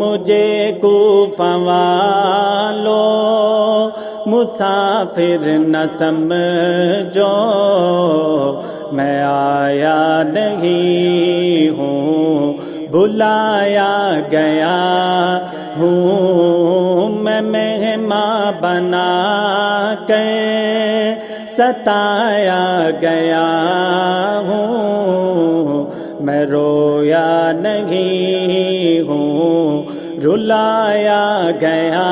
مجھے کوفہ والوں مسافر نہ سمجھو، میں آیا نہیں ہوں بلایا گیا ہوں، میں مہمان بنا کر ستایا گیا ہوں، میں رویا نہیں ہوں رلایا گیا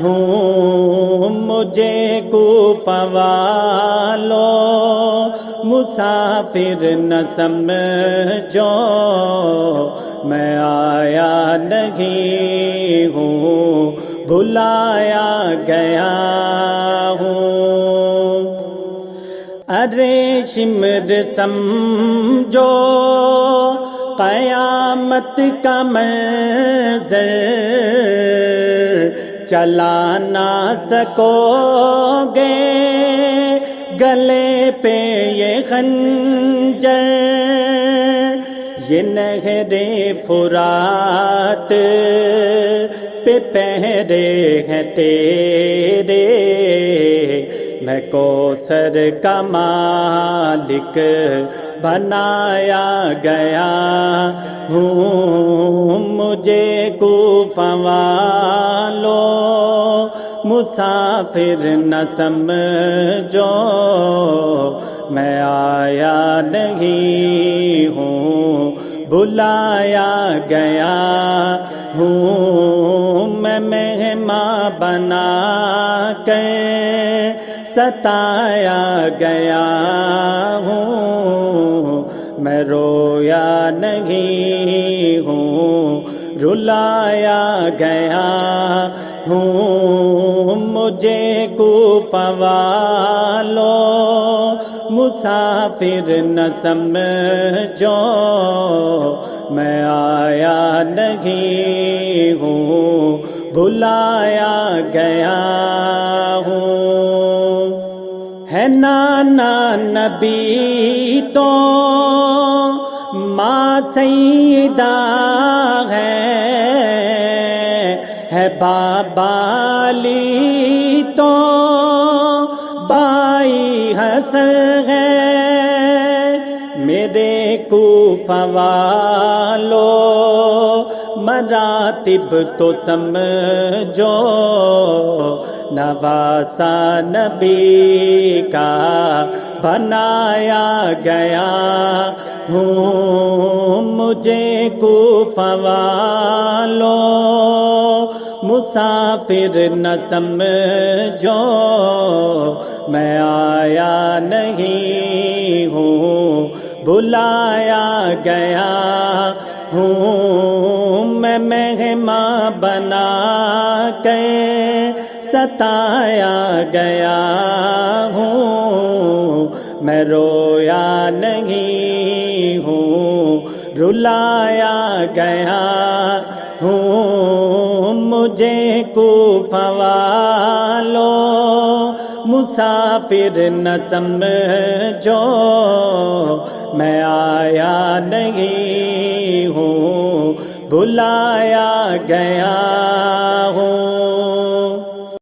ہوں، مجھے کوفہ والوں مسافر نہ سمجھو، میں آیا نہیں ہوں بلایا گیا ہوں۔ ارے شمر سمجھو قیامت کا منظر، چلا نہ سکو گے گلے پہ یہ خنجر، یہ نہر فرات پہ پہرے ہیں تیرے، میں کوثر کا مالک بنایا گیا ہوں، مجھے کوفہ والوں مسافر نہ سمجھو، میں آیا نہیں ہوں بلایا گیا ہوں، میں مہمان بنا کر ستایا گیا ہوں، میں رویا نہیں ہوں رلایا گیا ہوں، مجھے کوفہ والوں مسافر نہ سمجھو، میں آیا نہیں ہوں بلایا گیا ہوں۔ ہے نانا نبی تو ماں سیدہ ہے بابا علی تو بائی حسن ہے، میرے کوفہ والوں مراتب تو سمجھو، نواسا نبی کا بنایا گیا ہوں، مجھے کوفہ والوں مسافر نہ سمجھو، میں آیا نہیں ہوں بلایا گیا ہوں، میں مہمان بنا کر ستایا گیا ہوں، میں رویا نہیں ہوں رلایا گیا ہوں، مجھے کوفہ والوں مسافر نہ سمجھو، میں آیا نہیں ہوں بلایا گیا ہوں۔